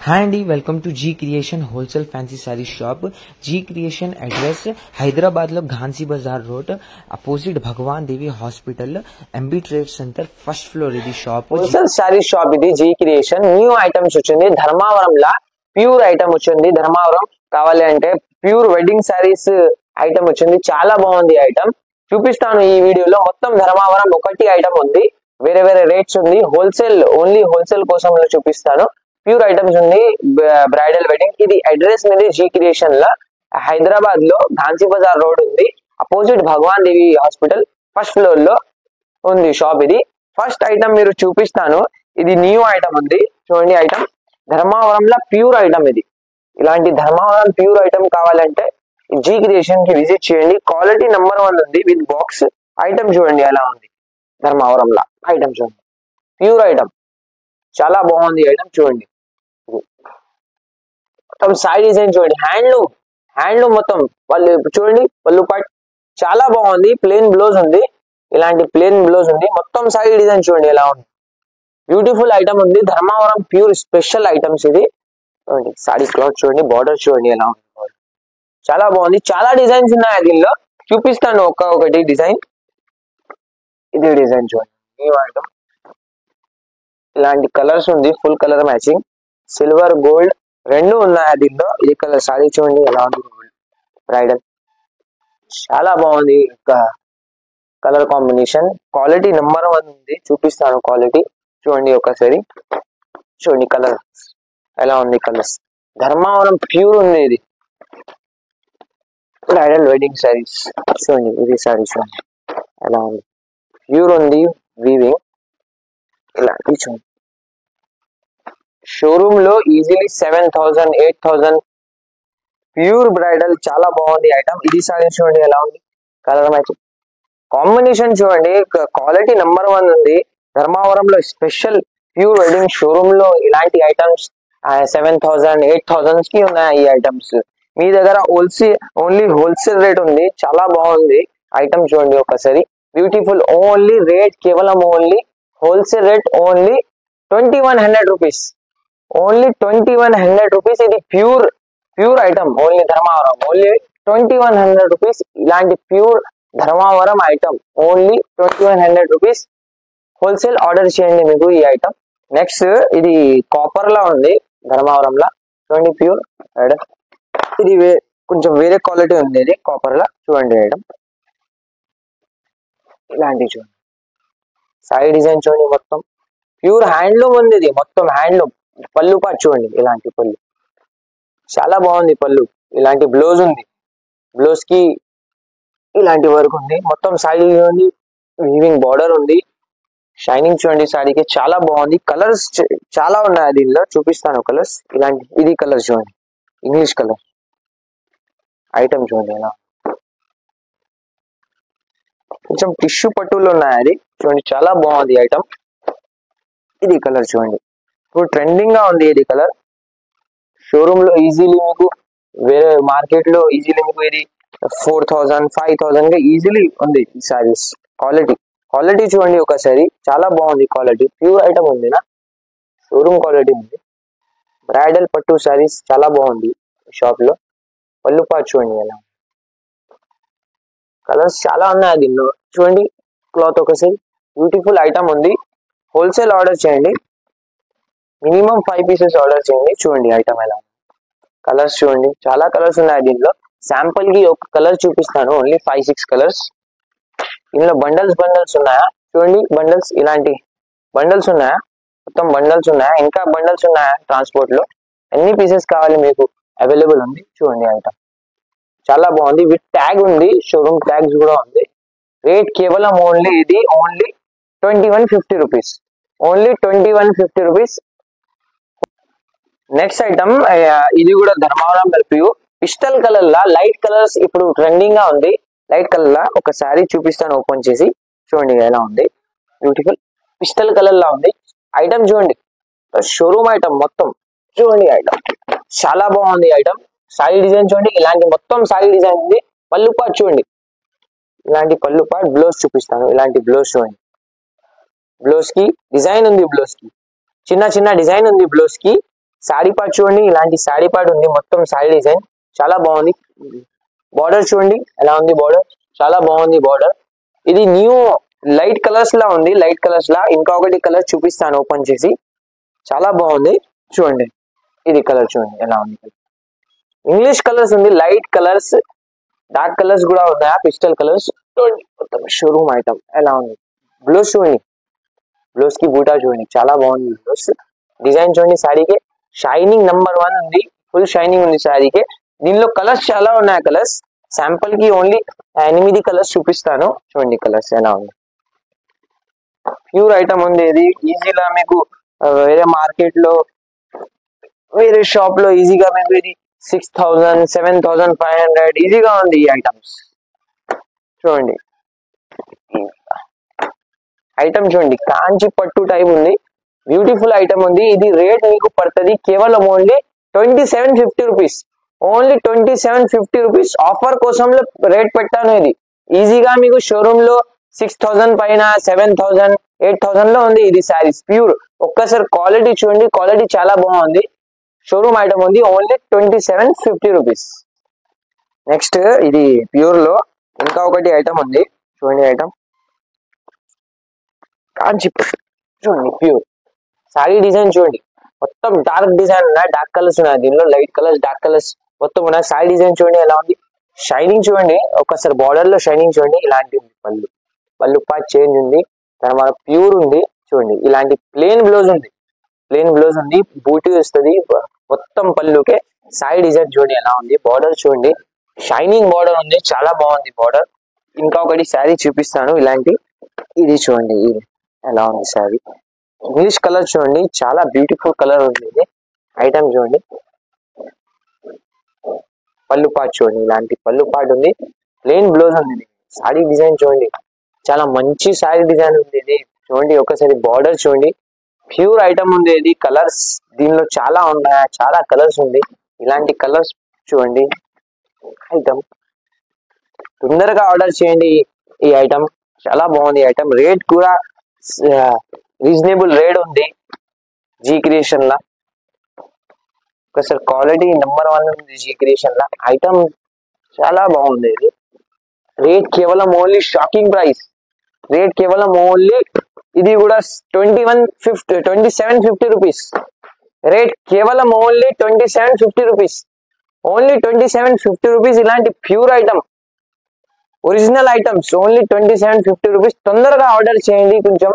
Hi Andy, welcome to G Creation Wholesale Fancy Saree Shop. G Creation address Hyderabad lo Ghansi Bazaar Road, opposite Bhagwan Devi Hospital, MB Trade Center, first floor idi shop. Wholesale sorry shop ఇది G creation. New items వచ్చింది ధర్మావరం లా, pure item వచ్చింది ధర్మావరం. కావాలి అంటే pure wedding saris item వచ్చింది, చాలా బాగుంది item. చూపిస్తాను ఈ వీడియోలో. మొత్తం ధర్మావరం ఒకటి ఐటమ్ ఉంది, వేరే వేరే రేట్స్ ఉంది. హోల్సేల్, ఓన్లీ హోల్సేల్ కోసం చూపిస్తాను. ప్యూర్ ఐటమ్స్ ఉంది, బ్రైడల్ వెడ్డింగ్. ఇది అడ్రస్ మీద జీ క్రియేషన్ లా, హైదరాబాద్ లో ఝాన్సీ బజార్ రోడ్ ఉంది, అపోజిట్ భగవాన్ దేవి హాస్పిటల్, ఫస్ట్ ఫ్లోర్ లో ఉంది షాప్ ఇది. ఫస్ట్ ఐటమ్ మీరు చూపిస్తాను, ఇది న్యూ ఐటమ్ ఉంది చూడండి. ఐటమ్ ధర్మావరంలో ప్యూర్ ఐటమ్ ఇది. ఇలాంటి ధర్మావరం ప్యూర్ ఐటమ్ కావాలంటే జీ క్రియేషన్ కి విజిట్ చేయండి. క్వాలిటీ నెంబర్ 1 ఉంది విత్ బాక్స్. ఐటమ్ చూడండి ఎలా ఉంది ధర్మావరంలో. ఐటమ్ చూడండి, ప్యూర్ ఐటమ్, చాలా బాగుంది ఐటమ్ చూడండి. మొత్తం సారీ డిజైన్ చూడండి, హ్యాండ్లూమ్ మొత్తం. వాళ్ళు చూడండి పళ్ళు పాట్ చాలా బాగుంది. ప్లేన్ బ్లౌజ్ ఉంది, ఇలాంటి ప్లేన్ బ్లౌజ్ ఉంది. మొత్తం సారీ డిజైన్ చూడండి ఎలా ఉంది. బ్యూటిఫుల్ ఐటమ్ ఉంది, ధర్మావరం ప్యూర్ స్పెషల్ ఐటమ్స్ ఇది. చూడండి సారీ క్లాత్ చూడండి, బార్డర్ చూడండి ఎలా ఉంది. చాలా బాగుంది, చాలా డిజైన్స్ ఉన్నాయి దీనిలో. చూపిస్తాను ఒకటి డిజైన్. ఇది డిజైన్ చూడండి, న్యూ ఐటమ్. ఇలాంటి కలర్స్ ఉంది, full colour matching, silver gold రెండు ఉన్నాయి దీనిలో. ఇది కలర్ సారీ చూడండి ఎలా ఉంది, బ్రైడల్ చాలా బాగుంది. కలర్ కాంబినేషన్, క్వాలిటీ నెంబర్ 1 ఉంది. చూపిస్తాను క్వాలిటీ చూడండి ఒకసారి. చూడండి కలర్ ఎలా ఉంది, కలర్స్ ధర్మావరం ప్యూర్ ఉంది ఇది. బ్రైడల్ వెడ్డింగ్ సారీస్ చూడండి, ఇది సారీ చూడండి ఎలా ఉంది, ప్యూర్ ఉంది, వీవింగ్ ఇలాంటి చూడండి. షోరూమ్ లో ఈజీలీ 7,000 8,000 ప్యూర్ బ్రైడల్, చాలా బాగుంది ఐటమ్. ఇది సారీ చూడండి ఎలా ఉంది, కలర్ మ్యాచింగ్ కాంబినేషన్ చూడండి, క్వాలిటీ నెంబర్ 1 ఉంది. ధర్మావరంలో స్పెషల్ ప్యూర్ వెడ్డింగ్ షోరూమ్ లో ఇలాంటి ఐటమ్స్ 7,000 8,000 కి ఉన్నాయి ఈ ఐటమ్స్. మీ దగ్గర ఓన్లీ హోల్సేల్ రేట్ ఉంది, చాలా బాగుంది ఐటమ్ చూడండి ఒకసారి. బ్యూటిఫుల్, ఓన్లీ రేట్ కేవలం only wholesale rate only 2,100 rupees, only 2,100 rupees. ఇది pure item, only Dharmavaram, only 2,100 rupees. ఇలాంటి pure Dharmavaram item only 2,100 rupees. Wholesale order చేయండి మీకు ఈ ఐటమ్. నెక్స్ట్ ఇది కాపర్ లా ఉంది ధర్మావరంలో చూడండి, ప్యూర్ ఐటమ్. ఇది కొంచెం వేరే క్వాలిటీ ఉంది, ఇది కాపర్ లా చూడండి ఐటమ్. ఇలాంటివి చూడండి, సారీ డిజైన్ చూడండి, మొత్తం ప్యూర్ హ్యాండ్లూమ్ ఉంది ఇది, మొత్తం హ్యాండ్లూమ్. పళ్ళు పాటు చూడండి, ఇలాంటి పళ్ళు చాలా బాగుంది పళ్ళు. ఇలాంటి బ్లౌజ్ ఉంది, బ్లౌజ్ కి ఇలాంటి వర్క్ ఉంది. మొత్తం సారీ ఉంది, వీవింగ్ బార్డర్ ఉంది. షైనింగ్ చూడండి సారీకి, చాలా బాగుంది. కలర్స్ చాలా ఉన్నాయి దీనిలో, చూపిస్తాను కలర్స్. ఇలాంటి ఇది కలర్ చూడండి, ఇంగ్లీష్ కలర్ ఐటమ్ చూడండి ఎలా, కొంచెం టిష్యూ పట్టులు ఉన్నాయి అది చూడండి, చాలా బాగుంది ఐటమ్. ఇది కలర్ చూడండి, ఇప్పుడు ట్రెండింగ్ గా ఉంది ఇది కలర్. షోరూమ్ లో ఈజీలీ మీకు, వేరే మార్కెట్ లో ఈజీలీ మీకు ఇది 4,000 5,000 గా ఈజీలీ ఉంది ఈ సారీస్. క్వాలిటీ చూడండి ఒకసారి, చాలా బాగుంది క్వాలిటీ. ప్యూర్ ఐటమ్ ఉంది నా, షోరూమ్ క్వాలిటీ ఉంది. బ్రైడల్ పట్టు సారీస్ చాలా బాగుంది షాప్ లో. పళ్ళు పాటు చూడండి ఎలా, కలర్స్ చాలా ఉన్నాయి దీనిలో చూడండి. క్లాత్ ఒకసారి, బ్యూటిఫుల్ ఐటమ్ ఉంది. హోల్సేల్ ఆర్డర్ చేయండి, మినిమం 5 పీసెస్ ఆర్డర్ చేయండి. చూడండి ఐటమ్ ఎలా, కలర్స్ చూడండి, చాలా కలర్స్ ఉన్నాయి దీనిలో. శాంపుల్ కి ఒక కలర్ చూపిస్తాను, ఓన్లీ 5-6 కలర్స్. ఇందులో బండల్స్ ఉన్నాయా చూడండి, బండల్స్ ఇలాంటి బండల్స్ ఉన్నాయా, మొత్తం బండల్స్ ఉన్నాయా, ఇంకా బండల్స్ ఉన్నాయా ట్రాన్స్పోర్ట్ లో. ఎన్ని పీసెస్ కావాలి మీకు అవైలబుల్ ఉంది చూడండి ఐటమ్. చాలా బాగుంది, విత్ ట్యాగ్ ఉంది, షోరూమ్ ట్యాగ్స్ కూడా ఉంది. రేట్ కేవలం ఓన్లీ ఇది only 2,150 rupees, only 2,150 rupees. Next item ఇది కూడా ధర్మావరం కలిపి పిస్టల్ కలర్ లా, లైట్ కలర్స్ ఇప్పుడు ట్రెండింగ్ గా ఉంది. లైట్ కలర్ లా ఒక శారీ చూపిస్తాను, ఓపెన్ చేసి చూడండి ఎలా ఉంది. బ్యూటిఫుల్ పిస్టల్ కలర్ లా ఉంది ఐటమ్ చూడండి. షోరూమ్ ఐటమ్ మొత్తం చూడండి ఐటమ్, చాలా బాగుంది ఐటమ్. సారీ డిజైన్ చూడండి, ఇలాంటి మొత్తం సారీ డిజైన్ ఉంది. పళ్ళు పాటు చూడండి, ఇలాంటి పళ్ళు పాటు. బ్లౌజ్ చూపిస్తాను, ఇలాంటి బ్లౌజ్ చూడండి. బ్లౌజ్ కి డిజైన్ ఉంది, బ్లౌజ్ కి చిన్న డిజైన్ ఉంది. బ్లౌజ్ కి శారీ పార్ట్ చూడండి, ఇలాంటి శారీ పార్ట్ ఉంది, మొత్తం శారీ డిజైన్ చాలా బాగుంది. బార్డర్ చూడండి ఎలా ఉంది, బార్డర్ చాలా బాగుంది బార్డర్. ఇది న్యూ లైట్ కలర్స్ లా ఉంది, లైట్ కలర్స్ లా. ఇంకొకటి కలర్ చూపిస్తాను ఓపెన్ చేసి, చాలా బాగుంది చూడండి. ఇది కలర్ చూడండి ఎలా ఉంది, ఇంగ్లీష్ కలర్స్ ఉంది, లైట్ కలర్స్, డార్క్ కలర్స్ కూడా ఉన్నాయా, పిస్టల్ కలర్స్. మొత్తం షోరూమ్ ఐటమ్ ఎలా ఉంది. బ్లౌజ్ చూడండి, బ్లౌజ్ కి బూటా చూడండి చాలా బాగుంది. బ్లౌజ్ డిజైన్ చూడండి, శారీకి షైనింగ్ నెంబర్ 1 ఉంది, ఫుల్ షైనింగ్ ఉంది శారీకి. దీనిలో కలర్స్ చాలా ఉన్నాయి, కలర్స్ శాంపుల్ కి ఓన్లీ 8 కలర్స్ చూపిస్తాను చూడండి, కలర్స్ ఎలా ఉంది. ప్యూర్ ఐటమ్ ఉంది ఇది, ఈజీగా మీకు వేరే మార్కెట్ లో వేరే షాప్ లో ఈజీగా మీకు ఇది 6,000 7,500 ఈజీగా ఉంది ఈ ఐటమ్స్. చూడండి ఐటమ్ చూడండి, కాంచి పట్టు టైప్ ఉంది, బ్యూటిఫుల్ ఐటమ్ ఉంది. ఇది రేట్ మీకు పడుతుంది కేవలం only 2750 rupees, only 2750 rupees. Offer కోసం రేట్ పెట్టాను. ఇది ఈజీగా మీకు షోరూమ్ లో 6,000 పైన 7,000 8,000 లో ఉంది ఇది శారీస్ ప్యూర్. ఒక్కసారి క్వాలిటీ చూడండి, క్వాలిటీ చాలా బాగుంది. షోరూమ్ ఐటమ్ ఉంది, ఓన్లీ 2750 రూపీస్. నెక్స్ట్ ఇది ప్యూర్ లో ఇంకా ఒకటి ఐటమ్ ఉంది చూడండి, ఐటమ్ కాంచి చూడండి ప్యూర్ శారీ డిజైన్ చూడండి, మొత్తం డార్క్ డిజైన్ ఉన్నాయి, డార్క్ కలర్స్ ఉన్నాయి దీనిలో, లైట్ కలర్స్ డార్క్ కలర్స్ మొత్తం ఉన్నాయి. శారీ డిజైన్ చూడండి ఎలా ఉంది, షైనింగ్ చూడండి ఒక్కసారి, బార్డర్ లో షైనింగ్ చూడండి, ఇలాంటి ఉంది పళ్ళు, పళ్ళు పార్ట్ చేంజ్ ఉంది, తర్వాత ప్యూర్ ఉంది చూడండి. ఇలాంటి ప్లేన్ బ్లౌజ్ ఉంది, ప్లేన్ బ్లౌజ్ ఉంది, బూటీ వస్తుంది మొత్తం పళ్ళుకే. శారీ డిజైన్ చూడండి ఎలా ఉంది, బార్డర్ చూడండి షైనింగ్ బార్డర్ ఉంది, చాలా బాగుంది బార్డర్. ఇంకా ఒకటి శారీ చూపిస్తాను ఇలాంటి, ఇది చూడండి ఇది ఎలా ఉంది శారీ. ఇంగ్లీష్ కలర్ చూడండి, చాలా బ్యూటిఫుల్ కలర్ ఉంది ఇది ఐటమ్ చూడండి. పళ్ళు పార్ట్ చూడండి, ఇలాంటి పళ్ళు పార్ట్ ఉంది, ప్లెయిన్ బ్లౌజ్ ఉంది. శారీ డిజైన్ చూడండి, చాలా మంచి శారీ డిజైన్ ఉంది ఇది చూడండి. ఒకసారి బార్డర్ చూడండి, ప్యూర్ ఐటమ్ ఉంది ఇది. కలర్స్ దీనిలో చాలా ఉన్నాయి, చాలా కలర్స్ ఉంది, ఇలాంటి కలర్స్ చూడండి. ఐటమ్ తొందరగా ఆర్డర్ చేయండి, ఈ ఐటమ్ చాలా బాగుంది ఐటమ్. రేట్ కూడా రీజనబుల్ రేట్ ఉంది జీ క్రియేషన్ లా. ఒకసారి క్వాలిటీ నెంబర్ 1 ఉంది జీ క్రియేషన్ లా, ఐటమ్ చాలా బాగుంది ఇది. రేట్ కేవలం ఓన్లీ షాకింగ్ ప్రైస్, రేట్ కేవలం ఓన్లీ ఇది కూడా 2750 రూపీస్. రేట్ కేవలం ఓన్లీ 2750 రూపీస్, ఓన్లీ 2750 రూపీస్. ఇలాంటి pure item original items only 2750 rupees. తొందరగా ఆర్డర్ చేయండి, కొంచెం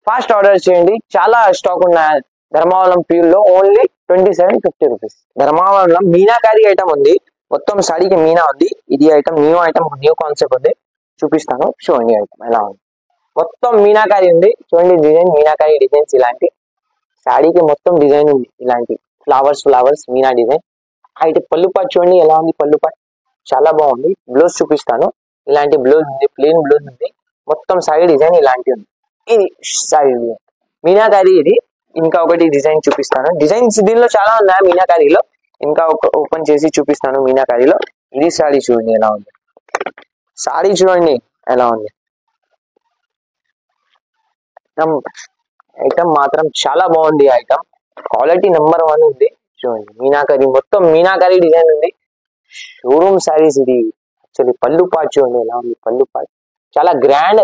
ఫాస్ట్ ఆర్డర్ చేయండి, చాలా స్టాక్ ఉన్నాయి. ధర్మవరం ప్యూర్ లో ఓన్లీ 2750 రూపీస్. ధర్మవరంలో మీనాకారి ఐటమ్ ఉంది, మొత్తం సాడీకి మీనా ఉంది. ఇది ఐటమ్ న్యూ కాన్సెప్ట్ ఉంది, చూపిస్తాను చూడండి ఐటమ్ ఎలా ఉంది. మొత్తం మీనాకారి ఉంది చూడండి, డిజైన్ మీనాకారి డిజైన్స్, ఇలాంటి సాడీకి మొత్తం డిజైన్ ఉంది, ఇలాంటి ఫ్లవర్స్ మీనా డిజైన్. అయితే పళ్ళు పాటు చూడండి ఎలా ఉంది, పళ్ళు పాటు చాలా బాగుంది. బ్లౌజ్ చూపిస్తాను, ఇలాంటి బ్లౌజ్ ఉంది, ప్లెయిన్ బ్లౌజ్ ఉంది, మొత్తం సారీ డిజైన్ ఇలాంటి ఉంది. ఇది సారీ డిజైన్ మీనాకారి. ఇది ఇంకా ఒకటి డిజైన్ చూపిస్తాను, డిజైన్స్ దీనిలో చాలా ఉన్నాయి మీనాకారిలో. ఇంకా ఓపెన్ చేసి చూపిస్తాను మీనాకారిలో. ఇది సారీ చూడండి ఎలా ఉంది, సారీ చూడండి ఎలా ఉంది. ఐటమ్ మాత్రం చాలా బాగుంది, ఐటమ్ క్వాలిటీ నెంబర్ 1 ఉంది చూడండి. మీనాకారి మొత్తం మీనాకారి డిజైన్ ఉంది, షోరూమ్ సారీస్ ఇది. యాక్చువల్లీ పళ్ళు పాటు చూడండి ఎలా ఉంది, పళ్ళు పాటు చాలా గ్రాండ్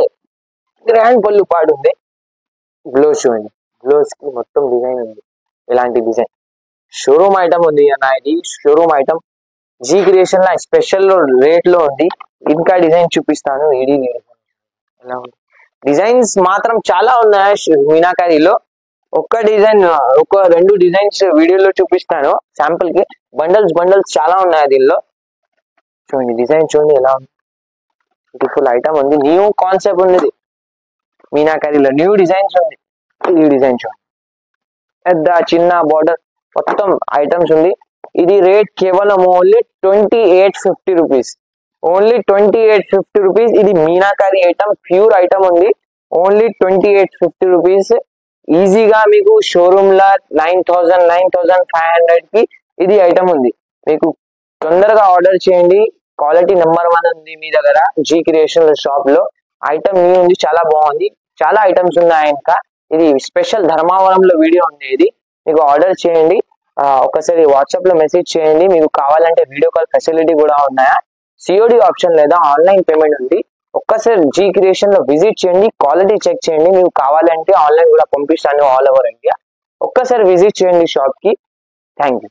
పళ్ళు పాటు ఉంది. బ్లౌజ్ చూడండి, బ్లౌజ్ కి మొత్తం డిజైన్ ఉంది, ఇలాంటి డిజైన్. షోరూమ్ ఐటమ్ ఉంది అన్న, ఇది షోరూమ్ ఐటమ్ జీ క్రియేషన్ లా స్పెషల్ రేట్ లో ఉంది. ఇంకా డిజైన్ చూపిస్తాను, ఇది ఎలా ఉంది. డిజైన్స్ మాత్రం చాలా ఉన్నాయి మీనాకారిలో. ఒక్క డిజైన్ ఒక 2 డిజైన్స్ వీడియోలో చూపిస్తాను శాంపుల్ కి. బండల్స్ చాలా ఉన్నాయి దీనిలో. చూడండి డిజైన్ చూడండి ఎలా ఉంది, బ్యూటిఫుల్ ఐటమ్ ఉంది, న్యూ కాన్సెప్ట్ ఉంది మీనాకారిలో, న్యూ డిజైన్స్ ఉంది. ఈ డిజైన్ చూడండి, పెద్ద చిన్న బార్డర్ మొత్తం ఐటమ్స్ ఉంది. ఇది రేట్ కేవలం ఓన్లీ 2850 రూపీస్, ఓన్లీ 2850 రూపీస్. ఇది మీనాకారి ఐటమ్, ప్యూర్ ఐటమ్ ఉంది, ఓన్లీ 2850 రూపీస్. ఈజీగా మీకు షోరూమ్ లా 9,500 కి ఇది ఐటమ్ ఉంది. మీకు తొందరగా ఆర్డర్ చేయండి, క్వాలిటీ నెంబర్ 1 ఉంది మీ దగ్గర జీ క్రియేషన్ షాప్ లో. ఐటమ్ న్యూ ఉంది, చాలా బాగుంది, చాలా ఐటమ్స్ ఉన్నాయి. ఇంకా ఇది స్పెషల్ ధర్మవరంలో వీడియో ఉంది, ఇది మీకు ఆర్డర్ చేయండి. ఒకసారి వాట్సాప్ లో మెసేజ్ చేయండి. మీకు కావాలంటే వీడియో కాల్ ఫెసిలిటీ కూడా ఉన్నాయా, సిఓడి ఆప్షన్ లేదా ఆన్లైన్ పేమెంట్ ఉంది. ఒక్కసారి జీ క్రియేషన్ లో విజిట్ చేయండి, క్వాలిటీ చెక్ చేయండి. మీకు కావాలంటే ఆన్లైన్ కూడా పంపిస్తాను ఆల్ ఓవర్ ఇండియా. ఒక్కసారి విజిట్ చేయండి షాప్ కి. Thank you.